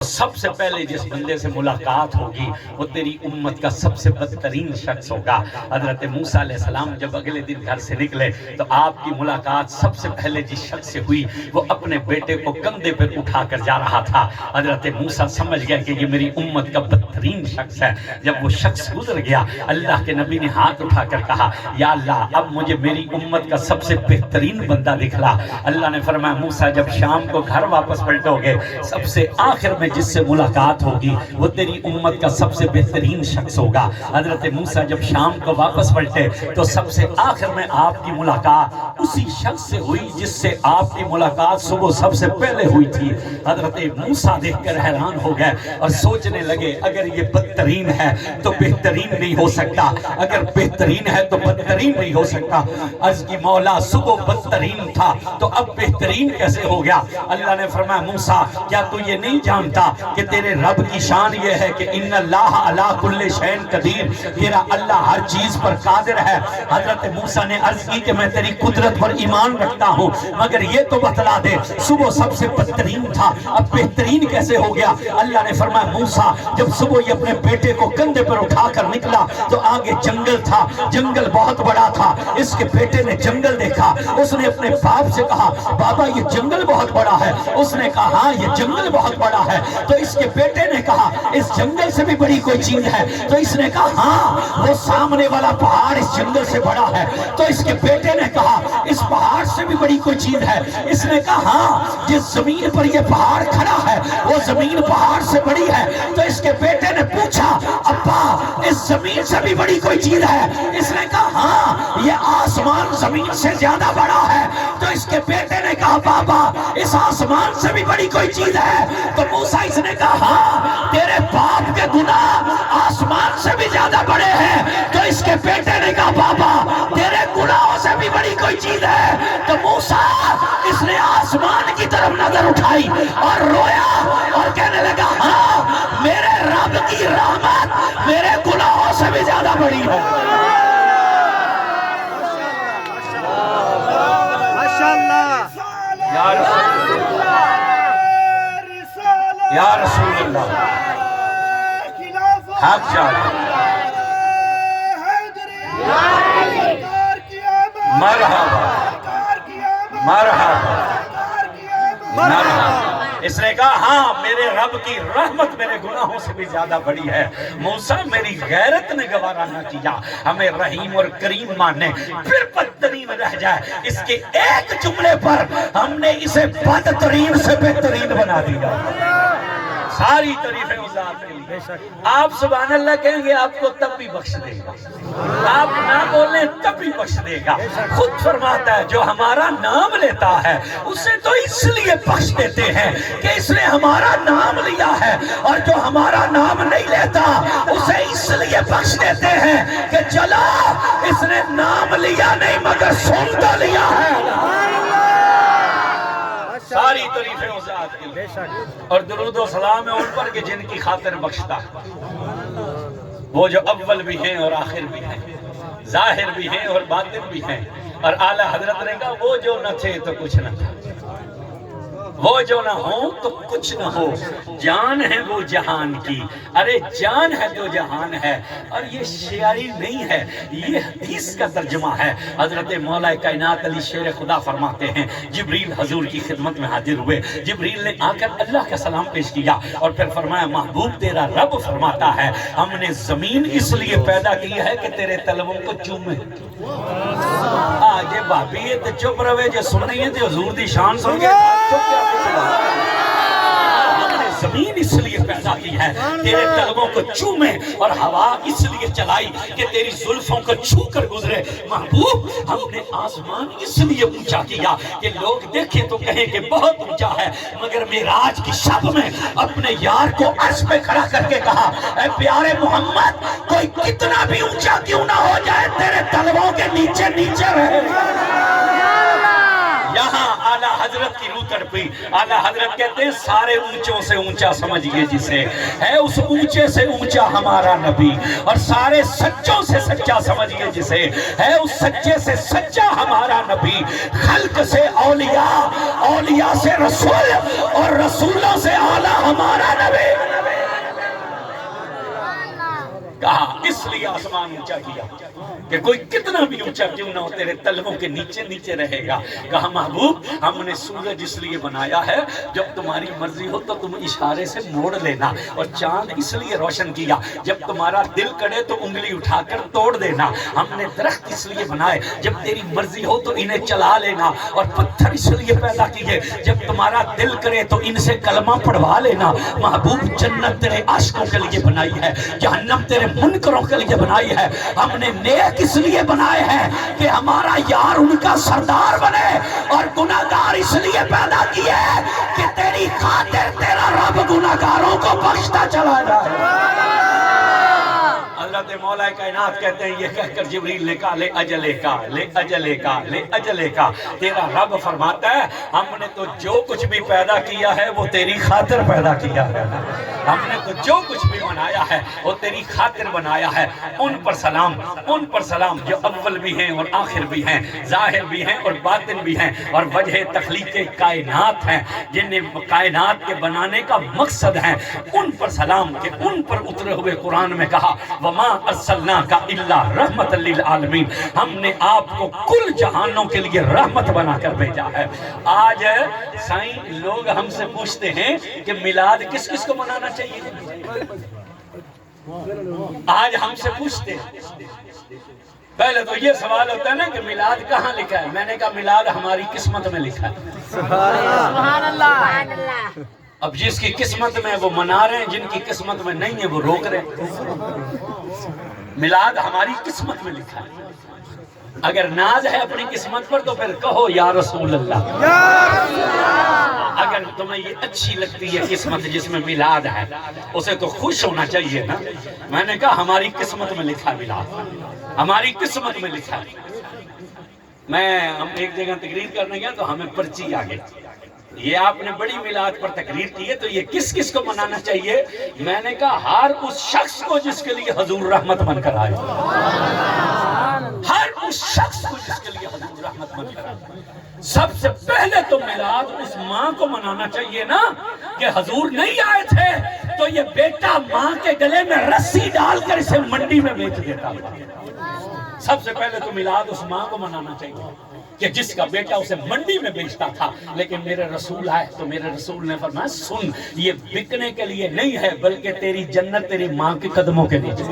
سب سے پہلے جس بندے سے ملاقات ہوگی وہ تیری امت کا سب سے بدترین شخص ہوگا۔ حضرت موسیٰ علیہ السلام جب اگلے دن گھر سے نکلے تو آپ کی ملاقات سب سے پہلے جس شخص سے ہوئی وہ اپنے بیٹے کو کندھے پر اٹھا کر جا رہا تھا۔ حضرت موسیٰ سمجھ گیا کہ یہ میری امت کا بدترین شخص ہے۔ جب وہ شخص گزر گیا اللہ کے نبی نے ہاتھ اٹھا کر کہا یا اللہ اب مجھے میری امت کا سب سے بہترین بندہ دکھلا۔ اللہ نے فرمایا موسیٰ جب شام کو گھر واپس پلٹو گے سب سے آخر میں جس سے ملاقات ہوگی وہ تیری امت کا سب سے بہترین شخص ہوگا۔ حضرت موسیٰ جب شام کو واپس پلٹے تو سب سے آخر میں آپ کی ملاقات اسی شخص سے ہوئی جس سے آپ کی ملاقات صبح سب سے پہلے ہوئی تھی۔ حضرت موسیٰ دیکھ کر حیران ہو گئے اور سوچنے لگے اگر یہ بدترین ہے تو بہترین نہیں ہو سکتا، اگر بہترین ہے تو بدترین نہیں ہو سکتا۔ عرض کی مولا صبح بدترین تھا تو اب بہترین کیسے ہو گیا؟ اللہ نے فرمایا موسیٰ کیا تو یہ نہیں جانتا کہ تیرے رب کی شان یہ ہے کہ ان اللہ علی کل شیء قدیر، تیرا اللہ ہر چیز پر قادر ہے۔ حضرت موسیٰ نے عرض کی کہ میں تیری قدرت پر ایمان رکھتا ہوں مگر یہ تو بتلا دے صبح سب سے بدترین تھا اب بہترین کیسے ہو گیا؟ اللہ نے فرمایا موسیٰ جب صبح یہ اپنے بیٹے کو کندھے پر اٹھا کر نکلا تو آگے جنگل تھا، جنگل بہت بڑا تھا۔ اس کے بیٹے نے جنگل دیکھا، اس نے اپنے باپ سے کہا بابا یہ جنگل بہت بڑا ہے۔ اس نے کہا ہاں یہ جنگل بہت بڑا ہے۔ تو اس کے بیٹے نے کہا اس جنگل سے بھی بڑی کوئی چیز ہے؟ تو اس نے کہا ہاں وہ سامنے والا پہاڑ اس جنگل سے بڑا ہے۔ تو اس کے بیٹے نے کہا اس پہاڑ سے بھی بڑی کوئی چیز ہے؟ اس نے کہا ہاں جس زمین پر یہ پہاڑ کھڑا ہے وہ زمین پہاڑ سے بڑی ہے۔ تو اس کے بیٹے نے پوچھا ابا اس زمین سے بھی بڑی کوئی چیز ہے؟ اس نے کہا ہاں یہ آسمان زمین سے زیادہ بڑا ہے۔ تو اس کے بیٹے نے کہا بابا اس آسمان سے بھی بڑی کوئی چیز ہے؟ تو موسیٰ اس نے کہا ہاں تیرے باپ کے گناہ آسمان سے بھی زیادہ بڑے ہیں۔ تو اس کے بیٹے نے کہا بابا تیرے گناہوں سے بھی بڑی کوئی چیز ہے؟ تو موسیٰ اس نے آسمان کی طرف نظر اٹھائی اور رویا اور کہنے لگا ہاں میرے رب کی رحمت میرے گناہوں سے بھی زیادہ بڑی ہے۔ یا رسول اللہ یا رسول اللہ حق چاہتا مرحبا مرحبا مرحبا۔ اس نے کہا ہاں میرے رب کی رحمت میرے گناہوں سے بھی زیادہ بڑی ہے۔ موسیٰ میری غیرت نے گوارا نہ کیا ہمیں رحیم اور کریم ماننے پھر بدترین رہ جائے اس کے ایک جملے پر ہم نے اسے بدترین سے بہترین بنا دیا۔ ساری تعریفیں اس ذات کے لیے۔ آپ سبحان اللہ کہیں گے آپ کو تب بھی بخش دے گا، آپ نہ بولیں تب بھی بخش دے گا۔ خود فرماتا ہے جو ہمارا نام لیتا ہے اسے تو اس لیے بخش دیتے ہیں کہ اس نے ہمارا نام لیا ہے، اور جو ہمارا نام نہیں لیتا اسے اس لیے بخش دیتے ہیں کہ چلا اس نے نام لیا نہیں مگر سن تو لیا ہے۔ ساری تعریفیں اس ذات کے لیے اور درود و سلام ہے ان پر کہ جن کی خاطر بخشتا، وہ جو اول بھی ہیں اور آخر بھی ہیں، ظاہر بھی ہیں اور باطن بھی ہیں۔ اور اعلیٰ حضرت نے کہا وہ جو نہ تھے تو کچھ نہ تھا، وہ جو نہ ہوں تو کچھ نہ ہو، جان ہے وہ جہان کی، ارے جان ہے تو جہان ہے۔ اور یہ شاعری نہیں ہے یہ حدیث کا ترجمہ ہے۔ حضرت مولا کائنات علی شیر خدا فرماتے ہیں جبریل حضور کی خدمت میں حاضر ہوئے، جبریل نے آ کر اللہ کا سلام پیش کیا اور پھر فرمایا محبوب تیرا رب فرماتا ہے ہم نے زمین اس لیے پیدا کی ہے کہ تیرے طلبوں کو چومے۔ آجے بابی یہ تو چپ روے جو سن رہی ہیں تو حضور دی شان سن گے چپ کیا ہم نے زمین اس لیے پیدا کی ہے تیرے طلبوں کو چومے، اور ہوا اس لیے چلائی کہ تیری زلفوں کو چھو کر گزرے۔ محبوب ہم نے آسمان اس لیے اونچا کیا کہ لوگ دیکھیں تو کہیں کہ بہت اونچا ہے، مگر معراج کی شب میں اپنے یار کو عرش پہ کھڑا کر کے کہا اے پیارے محمد کوئی کتنا بھی اونچا کیوں نہ ہو جائے تیرے طلبوں کے نیچے نیچے رہے۔ یہاں اعلیٰ حضرت کی روح تڑپی. اعلیٰ حضرت کہتے ہیں سارے اونچوں سے اونچا سمجھئے جسے, ہے اس اونچے سے اونچا ہمارا نبی, اور سارے سچوں سے سچا سمجھئے جسے, ہے اس سچے سے سچا ہمارا نبی. خلق سے اولیاء, اولیاء سے رسول, اور رسولوں سے اعلیٰ ہمارا نبی. کہا اس لیے آسمان اونچا کیا کہ کوئی کتنا بھی اونچا کیوں نہ ہو تیرے تلووں کے نیچے نیچے رہے گا. کہا محبوب ہم نے سورج اس لیے بنایا ہے جب تمہاری مرضی ہو تو تم اشارے سے موڑ لینا, اور چاند اس لیے روشن کیا جب تمہارا دل کرے تو انگلی اٹھا کر توڑ دینا. ہم نے درخت اس لیے بنائے جب تیری مرضی ہو تو انہیں چلا لینا, اور پتھر اس لیے پیدا کیے جب تمہارا دل کرے تو ان سے کلمہ پڑھوا لینا. محبوب جنت تیرے عاشقوں کے لیے بنائی ہے, جہنم تیرے منکروں کے لیے بنائی ہے. ہم نے نیک اس لیے بنائے ہیں کہ ہمارا یار ان کا سردار بنے, اور گناہگار اس لیے پیدا کیے کہ تیری خاطر تیرا رب گناہگاروں کو بخشتا چلا جائے. حضرت مولا کائنات کہتے ہیں یہ کہہ کر جبریل نے کہا لے اجلے کا, لے اجلے کا, لے اجلے کا. تیرا رب فرماتا ہے ہم نے تو جو کچھ بھی پیدا کیا ہے وہ تیری خاطر پیدا کیا ہے. ہم نے تو جو کچھ بھی بنایا ہے وہ تیری خاطر بنایا ہے. ان پر سلام, ان پر سلام جو اول بھی ہیں اور آخر بھی ہیں, ظاہر بھی ہیں اور باطن بھی ہیں, اور وجہ تخلیق کائنات ہیں, جنہیں کائنات کے بنانے کا مقصد ہے. ان پر سلام کہ ان پر اترے ہوئے قرآن میں کہا وما ارسلناک الا رحمت للعالمین, ہم نے آپ کو کل جہانوں کے لیے رحمت بنا کر بھیجا ہے. آج سائیں لوگ ہم سے پوچھتے ہیں کہ میلاد کس کس کو منانا چاہیے. آج ہم سے پوچھتے ہیں, پہلے تو یہ سوال ہوتا ہے نا کہ میلاد کہاں لکھا ہے. میں نے کہا میلاد ہماری قسمت میں لکھا ہے. سبحان اللہ. اب جس کی قسمت میں وہ منا رہے ہیں, جن کی قسمت میں نہیں ہے وہ روک رہے ہیں. میلاد ہماری قسمت میں لکھا ہے. اگر ناز ہے اپنی قسمت پر تو پھر کہو یا رسول اللہ. اگر تمہیں یہ اچھی لگتی ہے قسمت جس میں میلاد ہے اسے تو خوش ہونا چاہیے نا. میں نے کہا ہماری قسمت میں لکھا میلاد, ہماری قسمت میں لکھا. ہم ایک جگہ تقریر کرنے گیا تو ہمیں پرچی آ گئی, یہ آپ نے بڑی میلاد پر تقریر کی ہے تو یہ کس کس کو منانا چاہیے. میں نے کہا ہر اس شخص کو جس کے لیے حضور رحمت بن کر آئے, ہر اس شخص کو جس کے لیے حضور رحمت بن کر آئے. سب سے پہلے تو میلاد اس ماں کو منانا چاہیے نا کہ حضور نہیں آئے تھے تو یہ بیٹا ماں کے گلے میں رسی ڈال کر اسے منڈی میں بیچ دیتا. سب سے پہلے تو میلاد اس ماں کو منانا چاہیے کہ جس کا بیٹا اسے منڈی میں بیچتا تھا. لیکن میرے رسول آئے تو میرے رسول نے فرمایا سن, یہ بکنے کے لیے نہیں ہے بلکہ تیری جنت تیری ماں کے قدموں کے نیچے,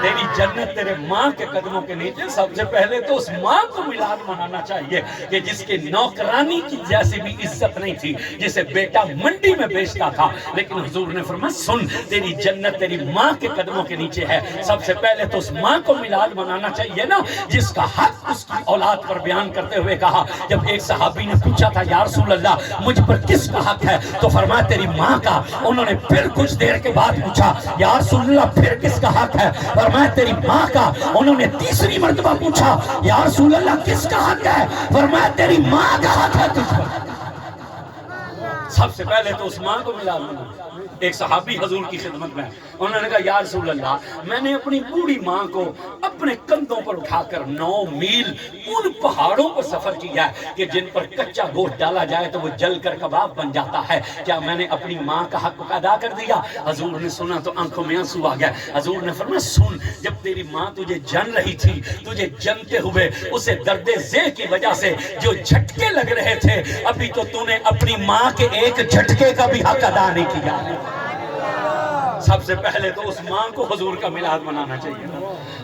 تیری جنت تیرے ماں کے قدموں کے نیچے. سب سے پہلے تو اس ماں کو میلاد منانا چاہیے کہ جس کے نوکرانی کی جیسی بھی عزت نہیں تھی, جسے بیٹا منڈی میں بیچتا تھا. لیکن حضور نے فرمایا سن, تیری جنت تیری ماں کے قدموں کے نیچے ہے. سب سے پہلے تو اس ماں کو میلاد منانا چاہیے نا جس کا حق اس کی اولاد پر بیان کرتے ہوئے کہا. جب ایک صحابی نے پوچھا تھا یا رسول اللہ مجھ پر کس کا حق ہے تو فرمایا تیری ماں کا. انہوں نے پھر کچھ دیر کے بعد پوچھا یا رسول اللہ پھر کس کا حق ہے, فرمایا تیری ماں کا. انہوں نے تیسری مرتبہ پوچھا یا رسول اللہ کس کا حق ہے, فرمایا تیری ماں کا حق ہے تجھ پر. سب سے پہلے تو اس ماں کو ملا. ایک صحابی حضور کی خدمت میں, انہوں نے کہا یا رسول اللہ میں نے اپنی بوڑھی ماں کو اپنے کندھوں پر اٹھا کر 9 میل ان پہاڑوں پر سفر کیا ہے کہ جن پر کچا گوشت ڈالا جائے تو وہ جل کر کباب بن جاتا ہے. کیا میں نے اپنی ماں کا حق ادا کر دیا؟ حضور نے سنا تو آنکھوں میں آنسو آ گیا. حضور نے فرمایا سن, جب تیری ماں تجھے جن رہی تھی, تجھے جنتے ہوئے اسے درد ذہ کی وجہ سے جو جھٹکے لگ رہے تھے, ابھی تو تو نے اپنی ماں کے ایک جھٹکے کا بھی حق ادا نہیں کیا. سب سے پہلے تو اس ماں کو حضور کا میلاد منانا چاہیے.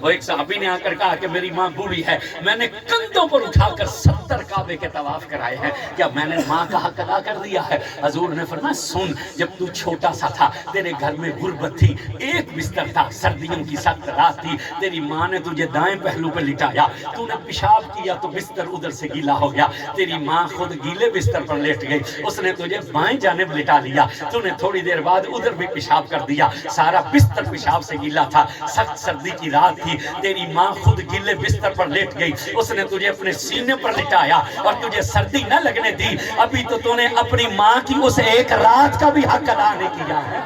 وہ ایک صحابی نے آ کر کہا کہ میری ماں بوڑھی ہے, میں نے کندھوں پر اٹھا کر 70 کعبے کے طواف کرائے ہیں, کیا میں نے ماں کا حق ادا کر دیا ہے؟ حضور نے فرمایا سن, جب تو چھوٹا سا تھا, تیرے گھر میں غربت تھی, ایک بستر تھا, سردیوں کی سخت رات تھی, تیری ماں نے تجھے دائیں پہلو پہ لٹایا, تو نے پیشاب کیا تو بستر ادھر سے گیلا ہو گیا, تیری ماں خود گیلے بستر پر لیٹ گئی, اس نے تجھے بائیں جانب لٹا لیا, تو نے تھوڑی دیر بعد ادھر بھی پیشاب کر دیا, سارا بستر پیشاب سے گیلا تھا, سخت سردی کی رات تھی, تیری ماں خود گیلے بستر پر لیٹ گئی, اس نے تجھے اپنے سینے پر لٹا آیا اور تجھے سردی نہ لگنے دی، ابھی تو تو نے اپنی ماں کی اس ایک رات کا بھی حق ادا نہیں کیا ہے۔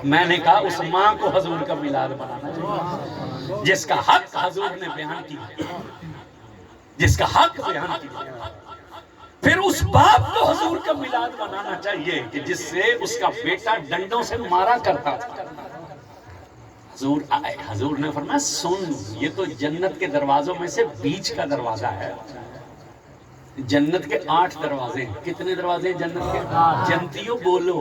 میں نے کہا اس ماں کو حضور کا میلاد منانا چاہیے جس کا حق حضور نے بیان کیا، جس کا حق بیان کیا۔ پھر اس باپ کو حضور کا میلاد منانا چاہیے کہ جس سے اس کا بیٹا ڈنڈوں سے مارا کرتا تھا۔ حضور آئے، حضور نے فرمایا سن، یہ تو جنت کے دروازوں میں سے بیچ کا دروازہ ہے۔ جنت کے 8 دروازے ہیں۔ کتنے دروازے ہیں جنت کے؟ جنتیوں بولو،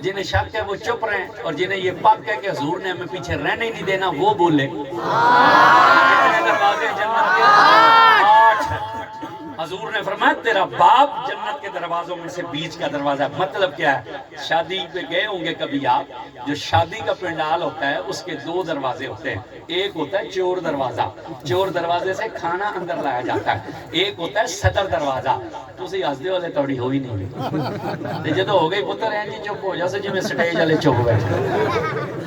جنہیں شک ہے وہ چپ رہیں، اور جنہیں یہ پک ہے کہ حضور نے ہمیں پیچھے رہنے نہیں دینا وہ بولے۔ کتنے دروازے ہیں جنت کے؟ 8۔ حضور نے فرمایا تیرا باپ جنت کے دروازوں میں سے بیچ کا دروازہ۔ مطلب کیا ہے؟ شادی پہ گئے ہوں گے کبھی آپ، جو شادی کا پنڈال ہوتا ہے اس کے 2 دروازے ہوتے ہیں۔ ایک ہوتا ہے چور دروازہ، چور دروازے سے کھانا اندر لایا جاتا ہے۔ ایک ہوتا ہے صدر دروازہ، تو اسی ہسدے والے توڑی ہوئی نہیں جدو ہو گئی پتر ہیں جی چپ ہو جا سے جی میں سٹیج والے چپ بیٹھے۔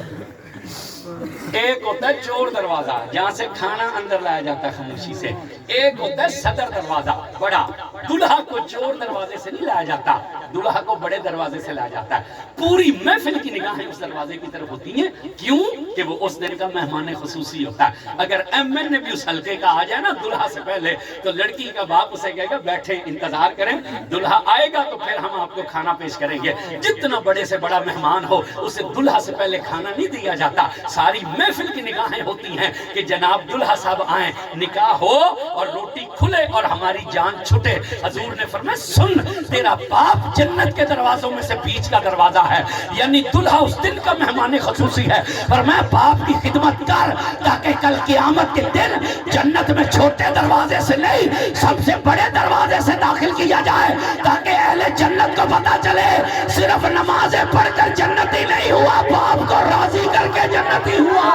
ایک ہوتا ہے چور دروازہ جہاں سے کھانا اندر لایا جاتا ہے خاموشی سے، ایک ہوتا ہے صدر دروازہ بڑا، دلہا کو چور دروازے سے نہیں لایا جاتا، دلہا کو بڑے دروازے سے لایا جاتا ہے۔ پوری محفل کی نگاہیں اس دروازے کی طرف ہوتی ہیں، کیوں کہ وہ اس دن کا مہمان خصوصی ہوتا ہے۔ اگر ایم ایل نے بھی اس حلقے کا آ جائے نا دلہا سے پہلے، تو لڑکی کا باپ اسے کہے گا بیٹھے انتظار کریں، دلہا آئے گا تو پھر ہم آپ کو کھانا پیش کریں گے۔ جتنا بڑے سے بڑا مہمان ہو اسے دلہا سے پہلے کھانا نہیں دیا جاتا۔ ساری محفل کی نگاہیں ہوتی ہیں کہ جناب دلہا صاحب آئیں، نکاح ہو اور روٹی کھلے اور ہماری جان چھٹے۔ حضور نے فرمایا سن، تیرا باپ جنت کے دروازوں میں سے بیچ کا دروازہ ہے، یعنی دلہا اس دن کا مہمان خصوصی ہے۔ فرمایا باپ کی خدمت کر تاکہ کل قیامت کے دن جنت میں چھوٹے دروازے سے نہیں سب سے بڑے دروازے سے داخل کیا جائے، تاکہ اہل جنت کو پتا چلے صرف نمازیں پڑھ کر جنتی نہیں ہوا، باپ کو راضی کر کے جنتی ہوا۔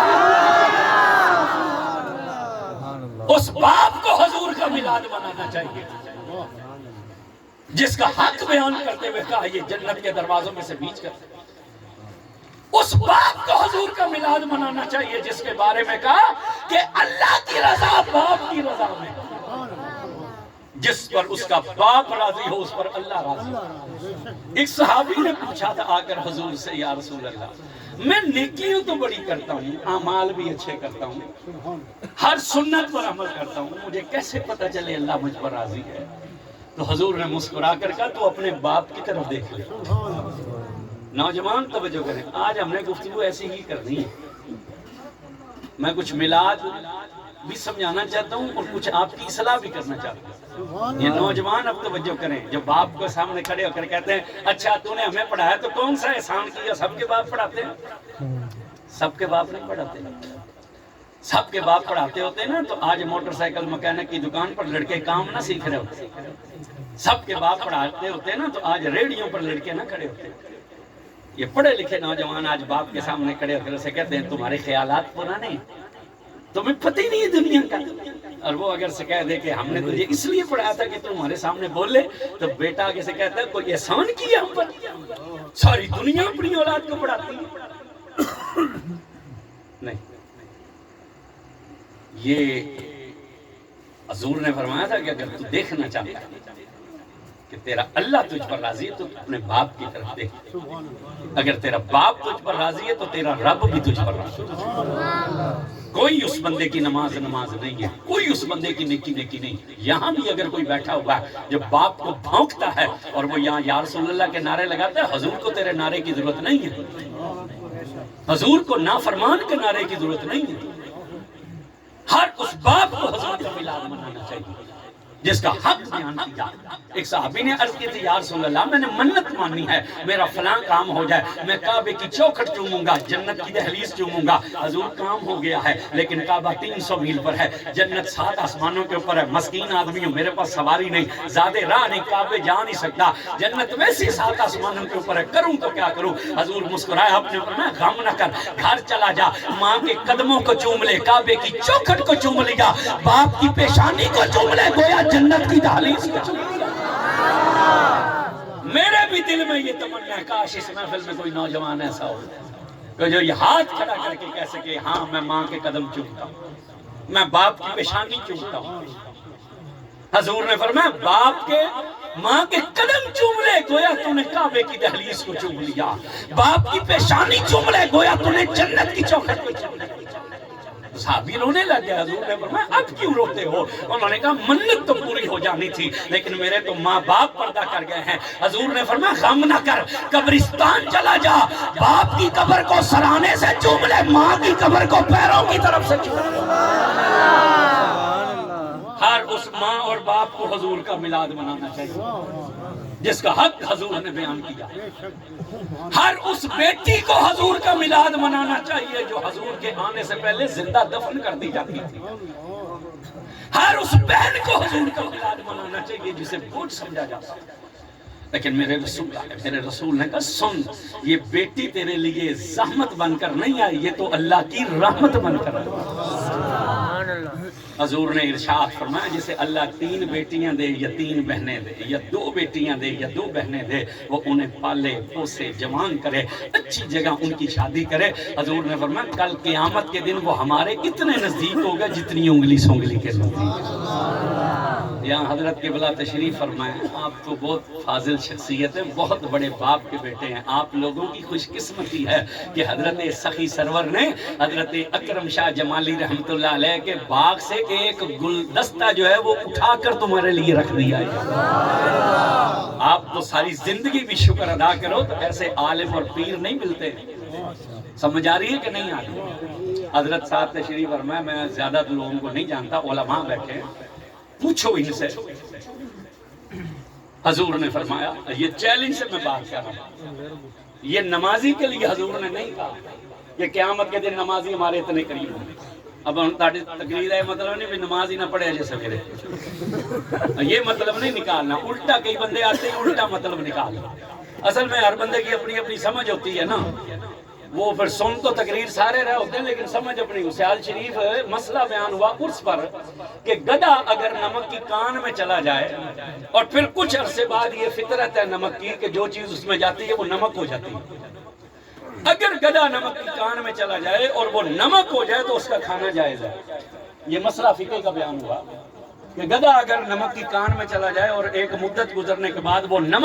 اس باپ کو حضور کا میلاد منانا چاہیے جس کا حق بیان کرتے ہوئے کہا یہ جنت کے دروازوں میں سے بیچ کر۔ اس باپ کو حضور کا میلاد منانا چاہیے جس کے بارے میں کہا کہ اللہ کی رضا باپ کی رضا میں، جس پر اس کا باپ راضی ہو اس پر اللہ راضی ہو۔ ایک صحابی نے پوچھا تھا آ کر حضور سے یا رسول اللہ، میں نیکیوں تو بڑی کرتا ہوں، اعمال بھی اچھے کرتا ہوں، ہر سنت پر عمل کرتا ہوں، مجھے کیسے پتا چلے اللہ مجھ پر راضی ہے؟ تو حضور نے مسکرا کر کہا تو اپنے باپ کی طرف دیکھ لے۔ نوجوان توجہ کریں، آج ہم نے گفتگو ایسی ہی کرنی ہے۔ میں کچھ میلاد بھی سمجھانا چاہتا ہوں اور کچھ آپ کی اصلاح بھی کرنا چاہتا ہوں۔ یہ نوجوان اب توجہ کریں جو باپ کو سامنے کھڑے ہو کر کہتے ہیں اچھا تو نے ہمیں پڑھایا تو کون سا احسان کیا؟ سب کے باپ پڑھاتے ہیں؟ سب کے باپ نہیں پڑھاتے۔ سب کے باپ پڑھاتے ہوتے نا تو آج موٹر سائیکل مکینک کی دکان پر لڑکے کام نہ سیکھ رہے ہوتے۔ سب کے باپ پڑھاتے ہوتے نا تو آج ریڈیوں پر لڑکے نہ کھڑے ہوتے۔ یہ پڑھے لکھے نوجوان آج باپ کے سامنے کھڑے ہو کر اسے کہتے ہیں تمہارے خیالات پرانے ہیں، تمہیں پتہ ہی نہیں ہے دنیا کا۔ اور وہ اگر سے کہہ دے کہ ہم نے تجھے اس لیے پڑھایا تھا کہ تم ہمارے سامنے بولے، تو بیٹا آگے سے کہتا ہے کوئی احسان کیا ہم پر؟ ساری دنیا اپنی اولاد کو پڑھاتی ہے۔ نہیں، یہ حضور نے فرمایا تھا کہ اگر تو دیکھنا چاہتا ہے کہ تیرا اللہ تجھ پر راضی ہے تو اپنے باپ کی طرف دیکھ، اگر تیرا باپ تجھ پر راضی ہے تو تیرا رب بھی تجھ پر راضی ہے۔ کوئی اس بندے کی نماز نہیں ہے، کوئی اس بندے کی نیکی نہیں۔ یہاں بھی اگر کوئی بیٹھا ہوا ہے جو باپ کو بھونکتا ہے اور وہ یہاں یا رسول اللہ کے نعرے لگاتا ہے، حضور کو تیرے نعرے کی ضرورت نہیں ہے، حضور کو نافرمان کے نعرے کی ضرورت نہیں ہے۔ ہر اس باپ کو حضور کا میلاد منانا چاہیے جس کا حق بیان کیا۔ ایک صحابی نے عرض کی تھی یا رسول اللہ میں نے منت مانی ہے میرا فلاں کام ہو جائے، میں کعبے کی چوکھٹ چوموں گا، جنت کی دہلیز چوموں گا۔ حضور کام ہو گیا ہے لیکن کعبہ 300 میل پر ہے، جنت 7 آسمانوں کے اوپر ہے، مسکین آدمی ہوں، میرے پاس سواری نہیں، زیادہ راہ نہیں، کعبے جا نہیں سکتا، جنت ویسی 7 آسمانوں کے اوپر ہے، کروں تو کیا کروں؟ حضور مسکرایا اپنے اوپر، میں غم نہ کر، گھر چلا جا، ماں کے قدموں کو چوم لے، کعبے کی چوکھٹ کو چوم لیا، باپ کی پیشانی کو چوم لے، گویا جنت کی دہلیز کو چوم لیا۔ میرے بھی دل میں یہ تمنا ہے کاش اس محفل میں کوئی نوجوان ایسا ہو کہ جو یہ ہاتھ کھڑا کر کے کہہ سکے ہاں میں ماں کے قدم چومتا ہوں۔ میں باپ کی پیشانی چومتا ہوں۔ حضور نے فرمایا باپ کے ماں کے قدم چوم لے گویا تو نے کعبے کی دہلیز کو چوم لیا، باپ کی پیشانی چوم لے گویا تو نے جنت کی چوکھٹ کو چوم لیا۔ صحابی رونے لگ گیا، حضور نے فرمایا اب کیوں روتے ہو؟ انہوں نے کہا منت تو پوری ہو جانی تھی لیکن میرے تو ماں باپ پردہ کر گئے ہیں۔ حضور نے فرمایا غم نہ کر، قبرستان چلا جا، باپ کی قبر کو سرانے سے چوم لے، ماں کی قبر کو پیروں کی طرف سے چوم لے۔ ہر اس ماں اور باپ کو حضور کا میلاد منانا چاہیے جس کا حق حضور نے بیان کیا۔ ہر اس بیٹی کو حضور کا میلاد منانا چاہیے جو حضور کے آنے سے پہلے زندہ دفن کر دی جاتی تھی۔ ہر اس بہن کو حضور کا میلاد منانا چاہیے جسے بوجھ سمجھا جاتا ہے۔ لیکن میرے رسول نے کہا سن، یہ بیٹی تیرے لیے زحمت بن کر نہیں آئی، یہ تو اللہ کی رحمت بن کر آئی۔ حضور نے ارشاد فرمایا جسے اللہ 3 بیٹیاں دے یا 3 بہنیں دے یا 2 بیٹیاں دے یا 2 بہنیں دے، وہ انہیں پالے پوسے جوان کرے، اچھی جگہ ان کی شادی کرے۔ حضور نے فرمایا کل قیامت کے دن وہ ہمارے اتنے نزدیک ہوگا جتنی انگلی سونگلی کے نزدیک۔ یہاں حضرت قبلہ تشریف فرمائیں، آپ تو بہت فاضل شخصیت ہے، بہت بڑے باپ کے بیٹے ہیں، آپ لوگوں کی خوش قسمتی ہے کہ حضرت سخی سرور نے حضرت اکرم شاہ جمالی رحمۃ اللہ علیہ کے باغ سے ایک گلدستہ جو ہے وہ اٹھا کر تمہارے لیے رکھ دیا ہے۔ آپ تو ساری زندگی بھی شکر ادا کرو تو ایسے عالم اور پیر نہیں ملتے۔ سمجھ آ رہی ہے کہ نہیں آ رہی؟ حضرت صاحب تشریف فرمائے، میں زیادہ لوگوں کو نہیں جانتا، علماء بیٹھے ہیں، پوچھو ان سے۔ حضور نے فرمایا، یہ چیلنج سے میں بات کر رہا ہوں، یہ نمازی کے لیے حضور نے نہیں کہا کہ قیامت کے دن نمازی ہمارے اتنے قریب ہوں۔ اب ہم تقریر ہے مطلب نہیں بھی نماز ہی نہ پڑھے جیسے میرے، یہ مطلب نہیں نکالنا، الٹا کئی بندے آتے ہیں الٹا مطلب نکالنا۔ اصل میں ہر بندے کی اپنی اپنی سمجھ ہوتی ہے نا، وہ پھر سن تو تقریر سارے رہے ہوتے ہیں لیکن سمجھ اپنی۔ سیال شریف مسئلہ بیان ہوا اس پر کہ گدھا اگر نمک کی کان میں چلا جائے اور پھر کچھ عرصے بعد یہ فطرت ہے نمک کی کہ جو چیز اس میں جاتی ہے وہ نمک ہو جاتی ہے، اگر گدھا نمک کی کان میں چلا جائے اور وہ نمک ہو جائے تو اس کا کھانا جائز ہے۔ یہ مسئلہ فقہ کا بیان ہوا کہ گدھا اگر نمک کی کان میں چلا جائے اور ایک مدت گزرنے کے بعد وہ نمک